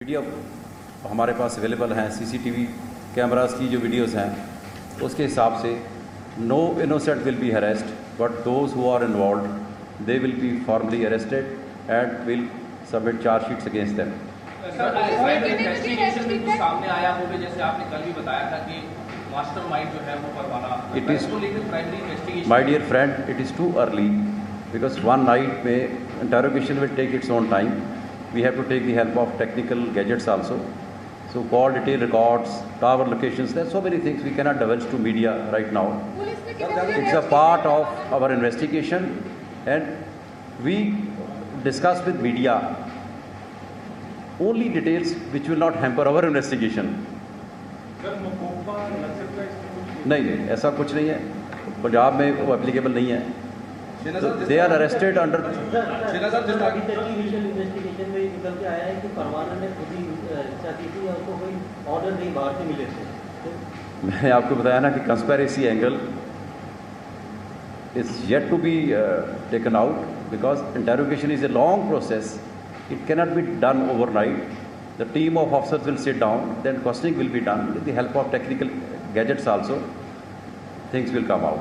Video हमारे पास available हैं, सीसीटीवी कैमरास की जो वीडियोस हैं उसके हिसाब से no innocent will be harassed but those who are involved they will be formally arrested and will submit chargesheets against them. सामने आया होगा जैसे आपने कल भी बताया था कि मास्टरमाइंड जो है वो Parwana, it is my dear friend, it is too early because one night में interrogation will take its own time. We have to take the help of technical gadgets also. So call detail records, tower locations, there are so many things we cannot divulge to media right now. It's a part of our investigation and we discuss with media only details which will not hamper our investigation. नहीं, ऐसा कुछ नहीं है, पंजाब में वो applicable नहीं है. They are arrested under. Investigation में निकल के आया है कि परवाना ने खुद ही इच्छा की थी, उसको कोई ऑर्डर नहीं बाहर से मिले थे. मैंने आपको बताया ना कि conspiracy angle is yet to be taken out because interrogation is a long process. It cannot be done overnight. The team of officers will sit down, then questioning will be done with the help of technical gadgets also. Things will come out.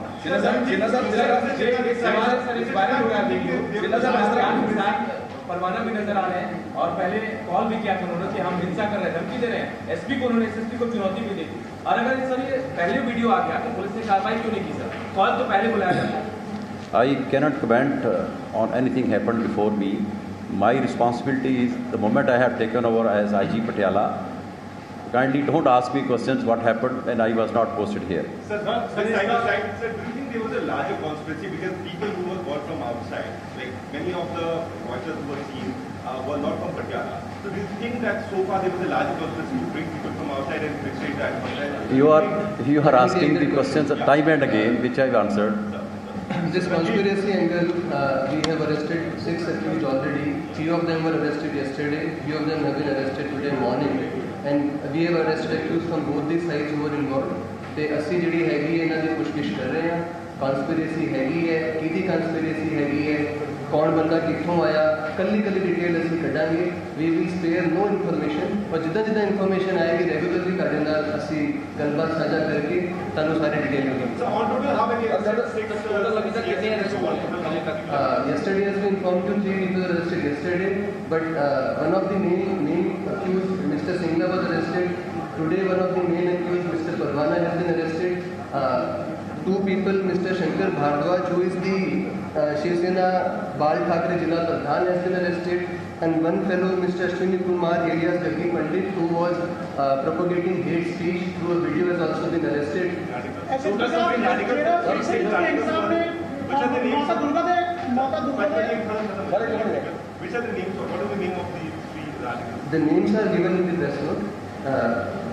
परवाना भी नजर आ रहे हैं और पहले call भी किया था उन्होंने कि हम हिंसा कर रहे हैं, धमकी दे रहे हैं. एसपी को उन्होंने एसएसपी को चुनौती भी दी थी. और अगर सर ये पहले वीडियो आ गया तो पुलिस ने कार्रवाई क्यों नहीं की सर? कॉल तो पहले बुलाया था. I cannot comment on anything happened before me. My responsibility is the moment I have taken over as IG Patiala. Kindly don't ask me questions what happened when I was not posted here. Sir, do you think there was a larger conspiracy because people who were brought from outside, like many of the voices who were seen, were not from Patiala. So do you think that so far there was a larger conspiracy to bring people from outside and restrict that? You are asking the questions time and again, which I have answered. This conspiracy angle, we have arrested 6 accused already. Few of them were arrested yesterday. Few of them have been arrested today morning. And we have arrested accused from both the sides who were involved. ਤੇ ਅਸੀਂ ਜਿਹੜੀ ਹੈਗੀ ਹੈ ਇਹਨਾਂ ਦੀ ਪੁੱਛਗਿੱਛ ਕਰ ਰਹੇ ਹਾਂ. ਕਨਸਪੀਰੇਸੀ ਹੈਗੀ ਹੈ, ਕਿਹਦੀ ਕਨਸਪੀਰੇਸੀ ਹੈਗੀ ਹੈ, ਕੌਣ ਬੰਦਾ ਕਿੱਥੋਂ ਆਇਆ, ਕੱਲੀ ਡਿਟੇਲ ਅਸੀਂ ਕੱਢਾਂਗੇ. We will spare no information. ਔਰ ਜਿੱਦਾਂ ਇਨਫੋਰਮੇਸ਼ਨ ਆਏਗੀ ਰੈਗੂਲਰਲੀ ਤੁਹਾਡੇ ਨਾਲ ਅਸੀਂ ਗੱਲਬਾਤ ਸਾਂਝਾ ਕਰਕੇ ਤੁਹਾਨੂੰ ਸਾਰੇ ਡਿਟੇਲ ਮਿਲੇਗੀ. Yesterday has been informed to 3 people arrested yesterday, but one of the main accused, Mr. Singla, was arrested. Today one of the main accused, Mr. Parwana, has been arrested. 2 people, Mr. Shankar Bhardwaj, who is the Shiv Sena Bal Thackeray Jilla Pradhan, has been arrested. And one fellow, Mr. Ashwini Kumar alias Gaggi Pandit, who was propagating hate speech through a video, has also been arrested. Which are the names? Which are the names? What is the name of the 3 radicals? The names are given in the press note.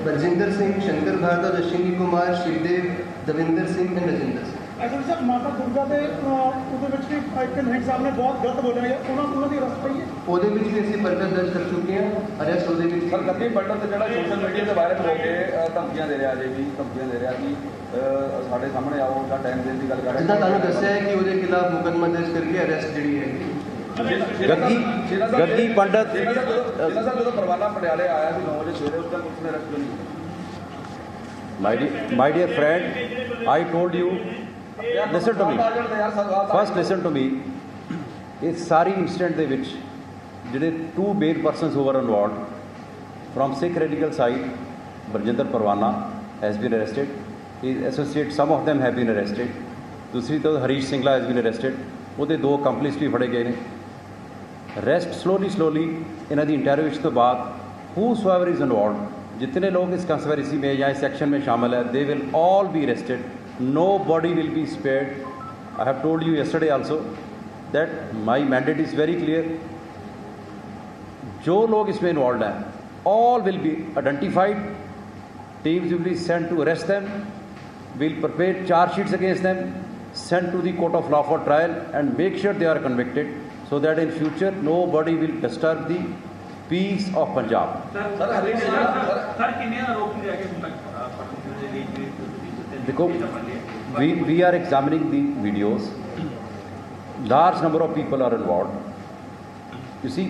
Barjinder Singh, Shankar Bhardwaj, Ashwini Kumar, Shivdev, Davinder Singh and Rajinder Singh. Actually sir ਮਾਤਾ ਦੁਰਗਾ ਦੇ ਉਹਦੇ ਵਿੱਚ ਵੀ icon head ਸਾਹਿਬ ਨੇ ਬਹੁਤ ਗਲਤ ਬੋਲਿਆ ਹੈ, ਉਹਨਾਂ ਦੀ ਅਰੈਸਟ ਪਈ ਹੈ. ਉਹਦੇ ਵਿੱਚ ਵੀ ਅਸੀਂ ਪਰਚਾ ਦਰਜ ਕਰ ਚੁੱਕੇ ਹਾਂ. ਅਰੈਸਟ ਉਹਦੇ ਵਿੱਚ ਸਰ ਗੱਦੀ ਪੰਡਤ ਤੇ ਜਿਹੜਾ ਸੋਸ਼ਲ ਮੀਡੀਆ ਤੇ ਵਾਇਰਲ ਹੋ ਕੇ ਧਮਕੀਆਂ ਦੇ ਰਿਹਾ ਜੇ ਵੀ ਧਮਕੀਆਂ ਦੇ ਰਿਹਾ ਕਿ ਸਾਡੇ ਸਾਹਮਣੇ ਆਓ ਤਾਂ ਟਾਈਮ ਦੇਣ ਦੀ ਗੱਲ ਕਰ ਰਿਹਾ. ਜਿੱਦਾਂ ਤੁਹਾਨੂੰ ਦੱਸਿਆ ਹੈ ਕਿ ਉਹਦੇ ਖਿਲਾਫ ਮੁਕੱਦਮਾ ਦਰਜ ਕਰਕੇ ਅਰੈਸਟ ਜਿਹੜੀ ਹੈ ਗੱਦੀ ਪੰਡਤ ਜਦੋਂ ਪਰਵਾਨਾ ਪਟਿਆਲੇ ਆਇਆ ਸੀ 9 ਵਜੇ ਸਵੇਰੇ ਉਸ ਦਾ ਪੁਲਿਸ ਨੇ ਅਰੈਸਟ ਨਹੀਂ ਕੀਤਾ. My dear friend, I told you. Listen to me. First listen to me. ਇਸ ਸਾਰੀ ਇੰਸੀਡੈਂਟ ਦੇ ਵਿੱਚ ਜਿਹੜੇ 2 main persons who were involved from Sikh radical side, Barjinder Parwana has been arrested. His associates, some of them have been arrested. ਦੂਸਰੀ ਤੋਂ Harish Singla has been arrested. ਉਹਦੇ 2 accomplices ਵੀ ਫੜੇ ਗਏ ਨੇ. ਰੈਸਟ slowly ਇਹਨਾਂ ਦੀ ਇੰਟਰੋਗੇਸ਼ਨ ਤੋਂ ਬਾਅਦ whosoever is involved, जितने लोग इस कंस्पिरेसी में या इस सेक्शन में शामिल है, they will all be arrested. Nobody will be spared. I have told you yesterday also that my mandate is very clear. जो लोग इसमें involved हैं, all will be identified. Teams will be sent to arrest them. Will prepare charge sheets against them, sent to the court of law for trial, and make sure they are convicted, so that in future nobody will disturb the peace of Punjab. देखो, we are examining the videos. Large number of people are involved. You see,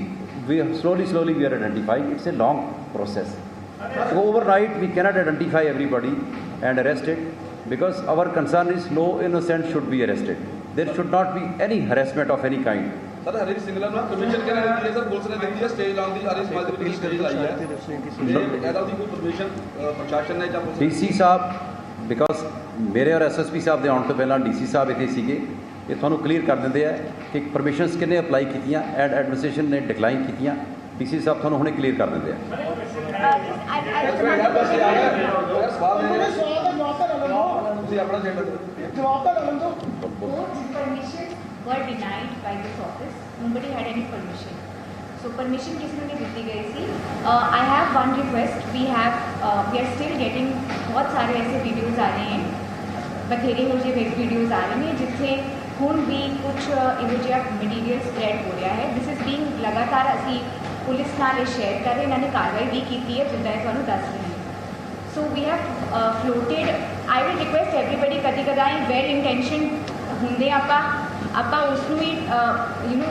we slowly we are identifying. It's a long process. So overnight we cannot identify everybody and arrest it, because our concern is no innocent should be arrested. There should not be any harassment of any kind. Sir Hari Singla ਨੂੰ permission ਕਿਹਨੇ ਦਿੱਤੀ ਹੈ sir? Police ਨੇ ਦਿੱਤੀ ਹੈ stage ਲਾਉਣ ਦੀ, ਆਰੀ ਸਮਾਜ ਦੇ ਵਿੱਚ ਸਟੇਜ ਲਾਈ ਹੈ ਤੇ ਇਹਦਾ ਦੀ ਕੋਈ ਪਰਮਿਸ਼ਨ ਪ੍ਰਸ਼ਾਸਨ ਨੇ ਜਾਂ ਪੁਲਿਸ ਡੀਸੀ ਸਾਹਿਬ, ਬਿਕਾਜ਼ ਮੇਰੇ ਔਰ ਐਸਐਸਪੀ ਸਾਹਿਬ ਦੇ ਆਉਣ ਤੋਂ ਪਹਿਲਾਂ ਡੀਸੀ ਸਾਹਿਬ ਇੱਥੇ ਸੀਗੇ, ਇਹ ਤੁਹਾਨੂੰ ਕਲੀਅਰ ਕਰ ਦਿੰਦੇ ਆ ਕਿ ਪਰਮਿਸ਼ਨਸ ਕਿੰਨੇ ਅਪਲਾਈ ਕੀਤੀਆਂ ਐਂਡ ਐਡਮਿਨਿਸਟ੍ਰੇਸ਼ਨ ਨੇ ਡਿਕਲਾਈਨ ਕੀਤੀਆਂ। ਡੀਸੀ ਸਾਹਿਬ ਤੁਹਾਨੂੰ ਹੁਣੇ ਕਲੀਅਰ ਕਰ ਦਿੰਦੇ ਆ। ਤੁਸੀਂ ਆਪਣਾ permissions were denied by this office. Nobody had any permission. So permission किसी ने नहीं दी गई थी. I have one request. We are still getting बहुत सारे ऐसे वीडियोज़ आ रहे हैं, बथेरे हो जे वीडियोज़ आ रहे हैं जिथे ਹੁਣ भी कुछ ਇਹੋ ਜਿਹਾ मटीरियल स्प्रैड हो रहा है. This is being लगातार ਅਸੀਂ पुलिस नाल शेयर कर रहे, इन्होंने कार्रवाई भी की है जिदा ਤੁਹਾਨੂੰ ਦੱਸ ਰਹੀ ਹਾਂ. So we have floated. I will request everybody कदी कदाई वेल intention ਹੁੰਦੇ ਆਪਾਂ ਉਸ ਨੂੰ ਹੀ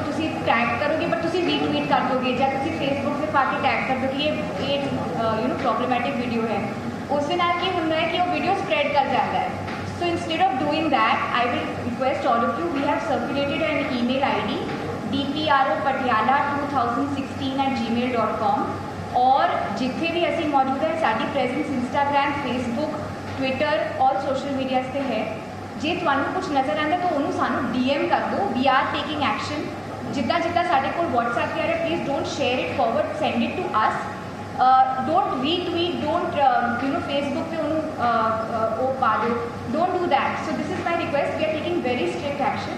ਤੁਸੀਂ ਟੈਗ ਕਰੋਗੇ, ਬਟ ਤੁਸੀਂ ਰੀਟਵੀਟ ਕਰ ਦੋਗੇ ਜਾਂ ਤੁਸੀਂ ਫੇਸਬੁੱਕ 'ਤੇ ਪਾ ਕੇ ਟੈਗ ਕਰ ਦੋ ਕਿ ਇਹ ਪ੍ਰੋਬਲਮੈਟਿਕ ਵੀਡੀਓ ਹੈ। ਉਸ ਦੇ ਨਾਲ ਕੀ ਹੁੰਦਾ ਹੈ ਕਿ ਉਹ ਵੀਡੀਓ ਸਪਰੈਡ ਕਰ ਜਾਂਦਾ ਹੈ। So instead of doing that, I will request all of you, we have circulated an email ID dpropatiala2016@gmail.com और जिथे भी असी मौजूद है साडी प्रेजेंस इंस्टाग्राम, फेसबुक, ट्विटर और सोशल मीडिया से है। जे तुहानू कुछ नज़र आंदा तो उन्होंने सानू DM कर दो। We are taking action. जिद्दां जिद्दां साडे कोल WhatsApp पे आ रहा, please don't share it forward, send it to us. Don't retweet, don't Facebook पे उन्होंने वो पा दो, don't do that. So this is my request. We are taking very strict action.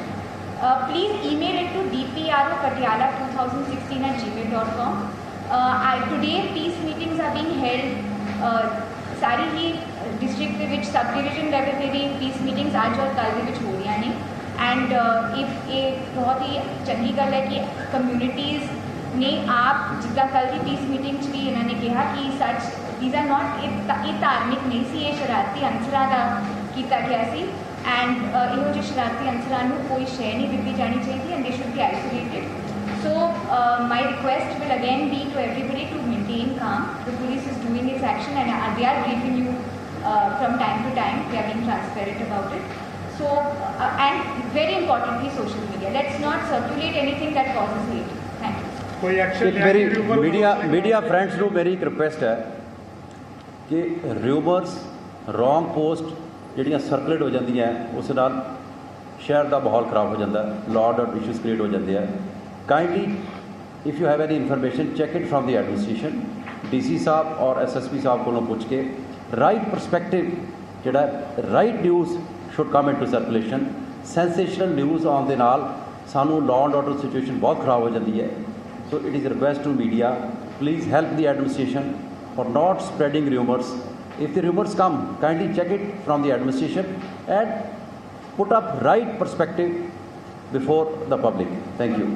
Please email it to dpropatiala2016@gmail.com. Today peace meetings are being held. सारी ही district के sub division level पर भी piece meetings अज और कल के हो रही ने। एंड ये बहुत ही चंगी गल है कि कम्यूनिटीज़ ने आप जिदा कल की पीस मीटिंग भी इन्होंने कहा कि सच दीज आर नॉट ये धार्मिक नहीं सी, ये शरारती अंसरां का किया गया सी। एंड इहो जो शरारती अंसरां नूं कोई शय नहीं दी जानी चाहिए and they should be isolated. So my request will again be to everybody to maintain calm. The police is doing its action and they are briefing you from time to time. They are being transparent about it. So and very importantly, social media. Let's not circulate anything that causes hate. Thank you. कोई action मेरी media friends ਨੂੰ ਮੇਰੀ ਇੱਕ request ਹੈ ਕਿ rumours, wrong post ਜਿਹੜੀਆਂ circulate ਹੋ ਜਾਂਦੀਆਂ ਉਸ ਨਾਲ ਸ਼ਹਿਰ ਦਾ ਮਾਹੌਲ ਖਰਾਬ ਹੋ ਜਾਂਦਾ, law and order issues create ਹੋ ਜਾਂਦੇ ਆ। Kindly, if you have any information, check it from the administration. DC साहब और SSP साहब को पूछ के right perspective, जोड़ा right news should come into circulation. Sensational news on the नाल सानू law and order situation बहुत खराब हो जाती है. So it is a request to media, please help the administration for not spreading rumours. If the rumours come, kindly check it from the administration and put up right perspective before the public. Thank you.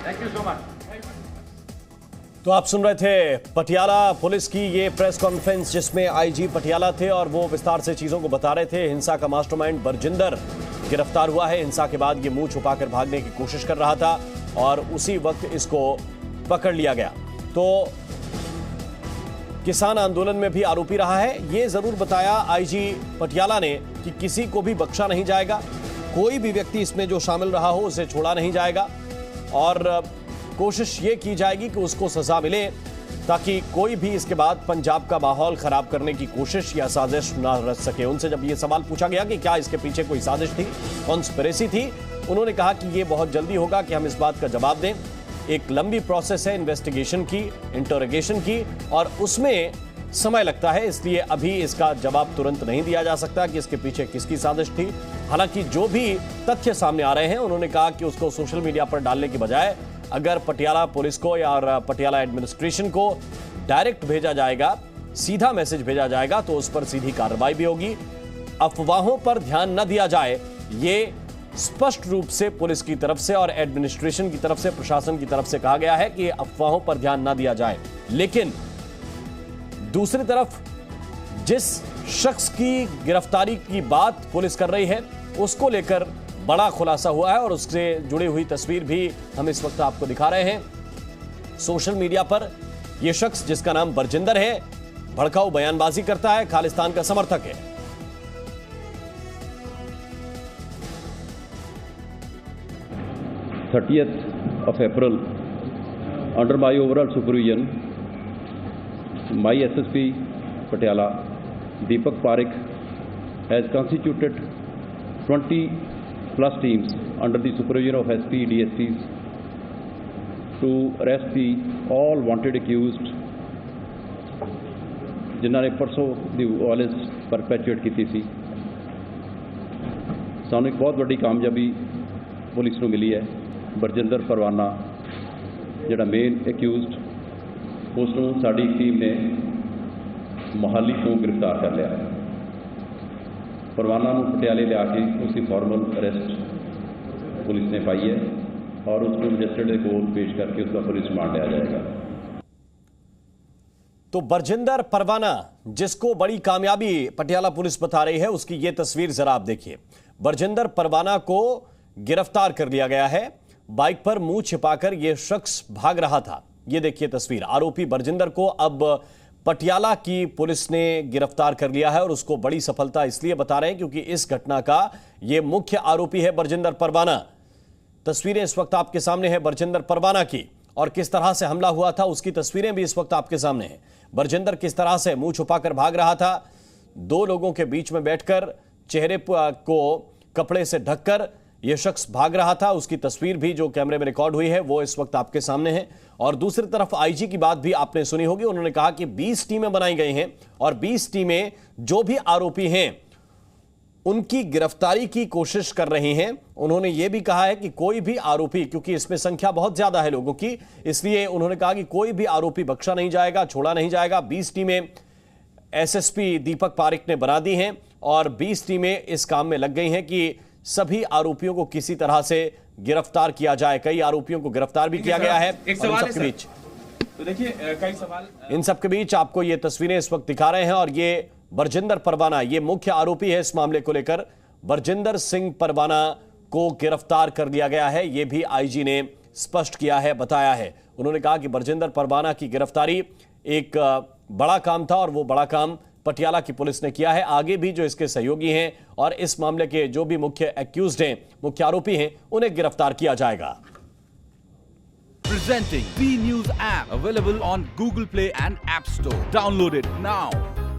Thank you so much. तो आप सुन रहे थे Patiala police की ये press conference जिसमें IG Patiala थे और वो विस्तार से चीजों को बता रहे थे। हिंसा का मास्टरमाइंड बरजिंदर गिरफ्तार हुआ है। हिंसा के बाद ये मुंह छुपाकर भागने की कोशिश कर रहा था और उसी वक्त इसको पकड़ लिया गया। तो किसान आंदोलन में भी आरोपी रहा है। ये जरूर बताया आईजी पटियाला ने कि किसी को भी बख्शा नहीं जाएगा, कोई भी व्यक्ति इसमें जो शामिल रहा हो उसे छोड़ा नहीं जाएगा और कोशिश ये की जाएगी कि उसको सजा मिले ताकि कोई भी इसके बाद पंजाब का माहौल खराब करने की कोशिश या साजिश ना रच सके। उनसे जब ये सवाल पूछा गया कि क्या इसके पीछे कोई साजिश थी, कॉन्स्पिरेसी थी, उन्होंने कहा कि ये बहुत जल्दी होगा कि हम इस बात का जवाब दें। एक लंबी प्रोसेस है इन्वेस्टिगेशन की, इंटरोगेशन की और उसमें समय लगता है, इसलिए अभी इसका जवाब तुरंत नहीं दिया जा सकता कि इसके पीछे किसकी साजिश थी। हालांकि जो भी तथ्य सामने आ रहे हैं उन्होंने कहा कि उसको सोशल मीडिया पर डालने की बजाय अगर पटियाला पुलिस को या पटियाला एडमिनिस्ट्रेशन को डायरेक्ट भेजा जाएगा, सीधा मैसेज भेजा जाएगा तो उस पर सीधी कार्रवाई भी होगी। अफवाहों पर ध्यान न दिया जाए, ये स्पष्ट रूप से पुलिस की तरफ से और एडमिनिस्ट्रेशन की तरफ से, प्रशासन की तरफ से कहा गया है कि अफवाहों पर ध्यान न दिया जाए। लेकिन दूसरी तरफ जिस शख्स की गिरफ्तारी की बात पुलिस कर रही है उसको लेकर बड़ा खुलासा हुआ है और उससे जुड़ी हुई तस्वीर भी हम इस वक्त आपको दिखा रहे हैं। सोशल मीडिया पर यह शख्स जिसका नाम बरजिंदर है भड़काऊ बयानबाजी करता है, खालिस्तान का समर्थक है। April, under my overall supervision, my SSP Patiala, Deepak Parekh, has constituted 20 plus teams under the supervision of SP, DSPs to arrest the all wanted accused जिन्हों ने परसों दी वायलेंस परपैचुएट की थी। सानू एक बहुत बड़ी कामयाबी पुलिस को मिली है। बरजिंदर परवाना जिहड़ा मेन एक्यूज्ड उसनूं साडी टीम ने मोहाली तो गिरफ्तार कर लिया। परवाना नूं पटियाले लिया के उसकी फॉर्मल अरेस्ट पुलिस ने पाई है और उसको मजिस्ट्रेट कोर्ट पेश करके उसका पुलिस रिमांड लिया जाएगा। तो बरजिंदर परवाना जिसको बड़ी कामयाबी पटियाला पुलिस बता रही है उसकी यह तस्वीर जरा आप देखिए। बरजिंदर परवाना को गिरफ्तार कर लिया गया है। बाइक पर मुंह छिपाकर यह शख्स भाग रहा था। यह देखिए तस्वीर। आरोपी बरजिंदर को अब पटियाला की पुलिस ने गिरफ्तार कर लिया है और उसको बड़ी सफलता इसलिए बता रहे हैं क्योंकि इस घटना का यह मुख्य आरोपी है बरजिंदर परवाना। तस्वीरें इस वक्त आपके सामने है बरजिंदर परवाना की और किस तरह से हमला हुआ था उसकी तस्वीरें भी इस वक्त आपके सामने हैं। बरजिंदर किस तरह से मुंह छुपाकर भाग रहा था, दो लोगों के बीच में बैठकर चेहरे को कपड़े से ढककर यह शख्स भाग रहा था। उसकी तस्वीर भी जो कैमरे में रिकॉर्ड हुई है वो इस वक्त आपके सामने है। और दूसरी तरफ आईजी की बात भी आपने सुनी होगी। उन्होंने कहा कि 20 टीमें बनाई गई हैं और 20 टीमें जो भी आरोपी हैं उनकी गिरफ्तारी की कोशिश कर रही हैं। उन्होंने यह भी कहा है कि कोई भी आरोपी, क्योंकि इसमें संख्या बहुत ज्यादा है लोगों की, इसलिए उन्होंने कहा कि कोई भी आरोपी बख्शा नहीं जाएगा, छोड़ा नहीं जाएगा। 20 टीमें एसएसपी दीपक पारेख ने बना दी हैं और 20 टीमें इस काम में लग गई हैं कि सभी आरोपियों को किसी तरह से गिरफ्तार किया जाए। कई आरोपियों को गिरफ्तार भी किया गया है। एक सवाल है बीच तो देखिए कई सवाल इन सबके बीच आपको ये तस्वीरें इस वक्त दिखा रहे हैं और ये बरजिंदर परवाना ये मुख्य आरोपी है इस मामले को लेकर। बरजिंदर सिंह परवाना को गिरफ्तार कर लिया गया है, यह भी आईजी ने स्पष्ट किया है, बताया है। उन्होंने कहा कि बरजिंदर परवाना की गिरफ्तारी एक बड़ा काम था और वो बड़ा काम पटियाला की पुलिस ने किया है। आगे भी जो इसके सहयोगी हैं और इस मामले के जो भी मुख्य एक्यूज्ड हैं, मुख्य आरोपी हैं, उन्हें गिरफ्तार किया जाएगा। Presenting B News app available on Google Play and App Store. Download it now.